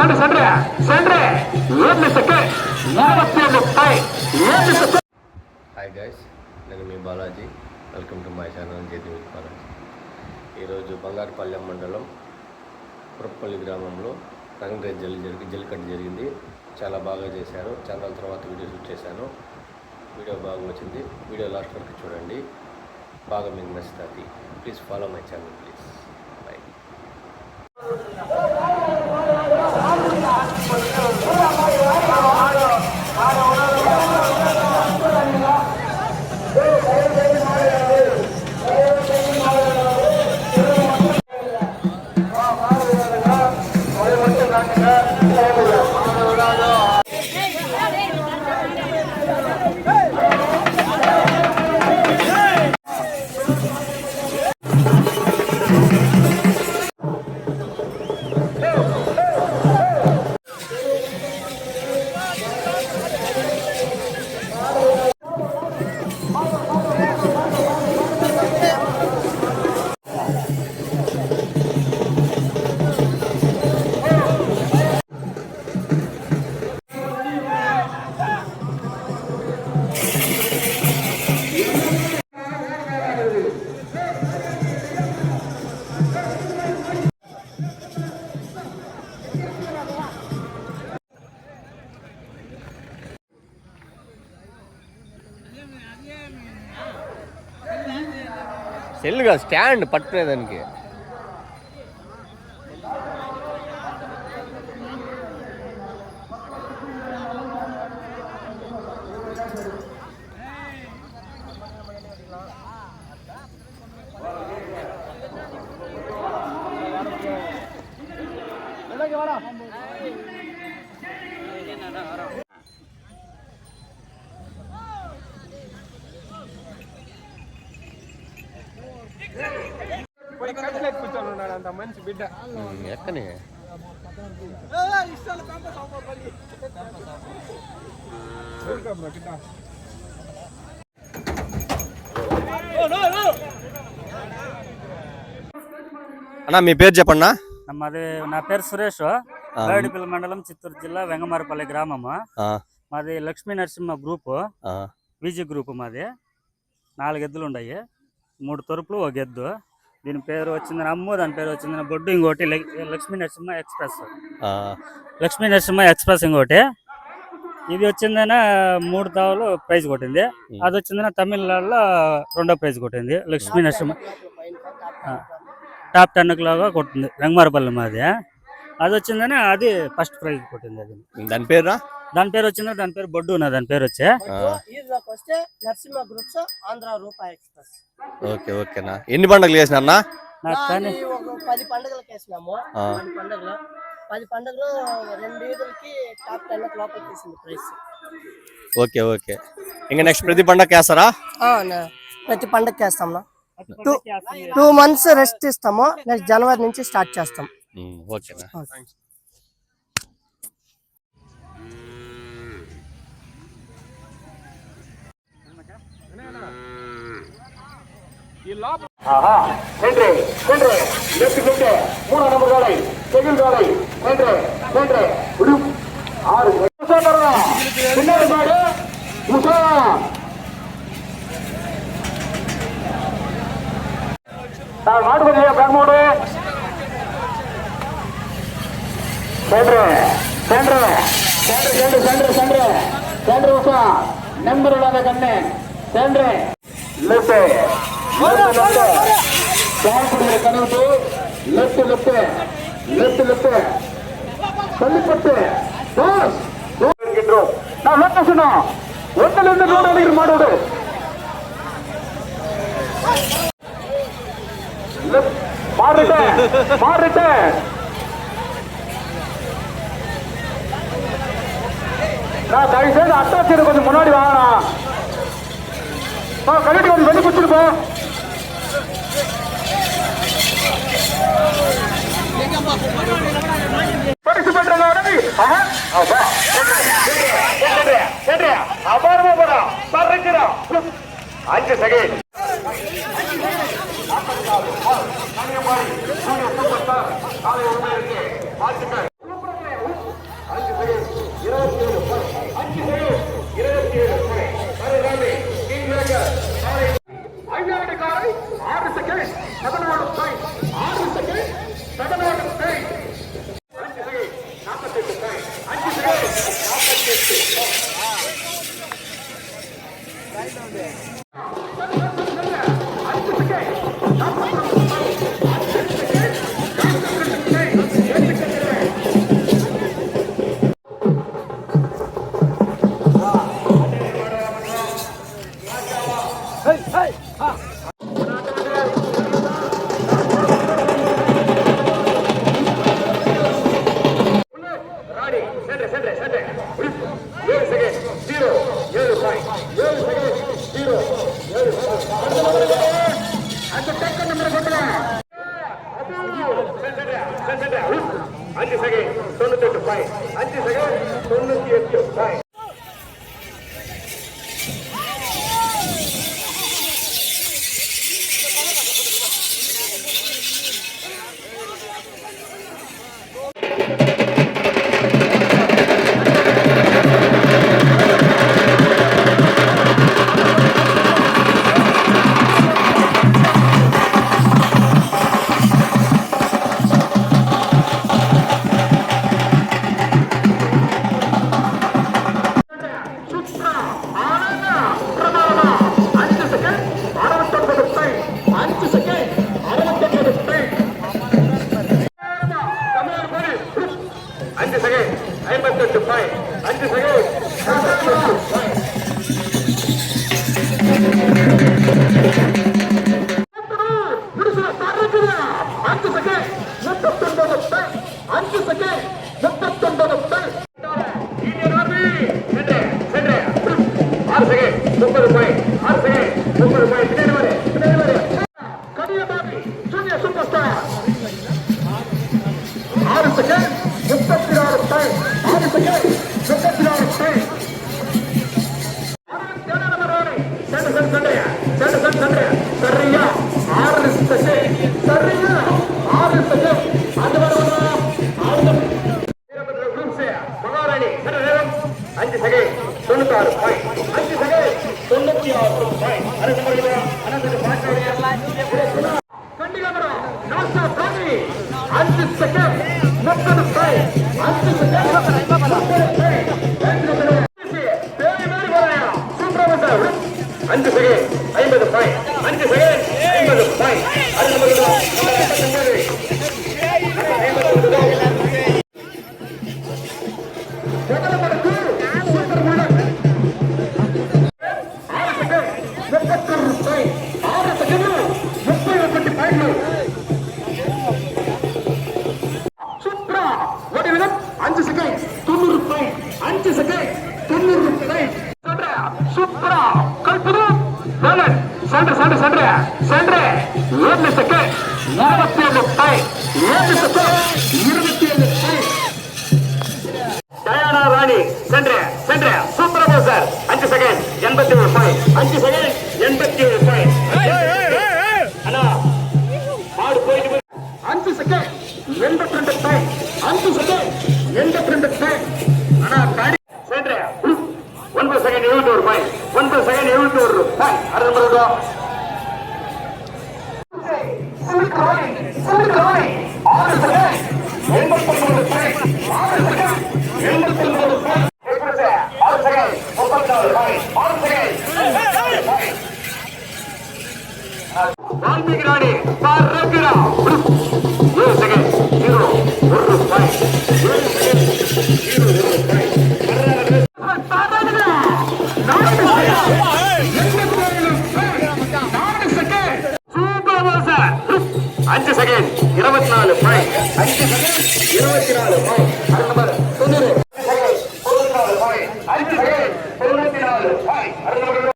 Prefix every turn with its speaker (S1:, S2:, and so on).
S1: Hi guys, నేను మీ Balaji. Welcome to my channel JT with Balaji. ఈరోజు బంగారుపాలెం మండలం పురప్పల్లి గ్రామంలో రంగరేజ్ జల్లికట్టు జరిగింది. చాలా బాగా చేశారు. చాలా తర్వాత వీడియో షూట్ చేశాను. వీడియో బాగా వచ్చింది. వీడియో లాస్ట్ వరకు చూడండి, బాగా మీకు నచ్చుతుంది. Please follow my channel please. Bye. సెల్లుగా స్టాండ్ పట్టుకునేదానికి
S2: అంత మంచి బిడ్డ
S1: ఎక్కని అన్నా మీ పేరు చెప్పండి.
S3: మాది నా పేరు సురేష్, బేడిపల్లి మండలం, చిత్తూరు జిల్లా, వెంగమారపల్లి గ్రామము. మాది లక్ష్మీ నరసింహ గ్రూపు, విజీ గ్రూప్. మాది 4 ఎద్దులు ఉన్నాయి, 3 తొరుపులు, 1 ఎద్దు. దీని పేరు వచ్చింది అమ్ము, దాని పేరు వచ్చింది బొడ్డు. ఇంకోటి లక్ష్మీ నరసింహ ఎక్స్ప్రెస్, లక్ష్మీ నరసింహ ఎక్స్ప్రెస్. ఇంకోటి ఇది వచ్చిందన 3 తావులు ప్రైజ్ కొట్టింది. అది వచ్చిందన తమిళనాడులో 2వ ప్రైజ్ కొట్టింది. లక్ష్మీ నరసింహ టాప్ 10 లాగా కొట్టింది వెంగమారపల్లి మాది. అది వచ్చిందని అది ఫస్ట్ ప్రైజ్ కొట్టింది. అది
S1: దాని పేరు
S3: వచ్చింది, దాని పేరు బొడ్డు. దాని పేరు వచ్చే
S1: ఓకే ఓకేనా. ఎన్ని పండుగలు చేసినా?
S4: 10 పండుగలకు వేసినాము. 10 పండుగలు 2 ఈదులకి టాప్ 10 లోపలికి వేసింది ప్రైస్.
S1: Okay okay. ఇంకా నెక్స్ట్ ప్రతి పండుగ వేస్తారా?
S4: ప్రతి పండుగకి వేస్తాం. 2 months రెస్ట్ ఇస్తాము. నెక్స్ట్ జనవరి నుంచి స్టార్ట్ చేస్తాం.
S1: ఓకేనా.
S5: నెంబర్ కన్నే கனவு லெஃப்ட் லெஃப்ட் லெஃப்ட் லெஃப்ட் சொல்லிப்பட்டு இருக்கின்றோம். நான் லொக்கேஷனா ஒன்றில் இருந்து ரோடு அடிக்கிற மாடோடு மாறிட்டேன். நான் தயவு செய்து அட்டாச்சியர் கொஞ்சம் முன்னாடி வாங்கண்ணா. கழிட்டு கொஞ்சம் வெளியே குடிச்சிட்டு போ. பரிசு பெற்ற அபாரமா போறா 5 செகண்ட். வாழ்த்துக்கள். 5 second 98 point 5 second 98 point Diana Rani, Sandra, Super Bowser, 5 seconds, 87 point, 5 seconds, 87 point. Anna, hard point, 5 seconds, 82 point, 5 seconds, 82 point. Anna, Sandra, 1 second, 72 point, 1 second, 72 point. Arambaro. Full coin, 6 seconds, 89 point, 6 seconds. Valmiki Rani, Paragura, 7 seconds, 0, 1 point, 7 seconds, 0, 1 point. Super Bowser, 5 seconds, 24 point, 5 seconds, 24 point. Number 90.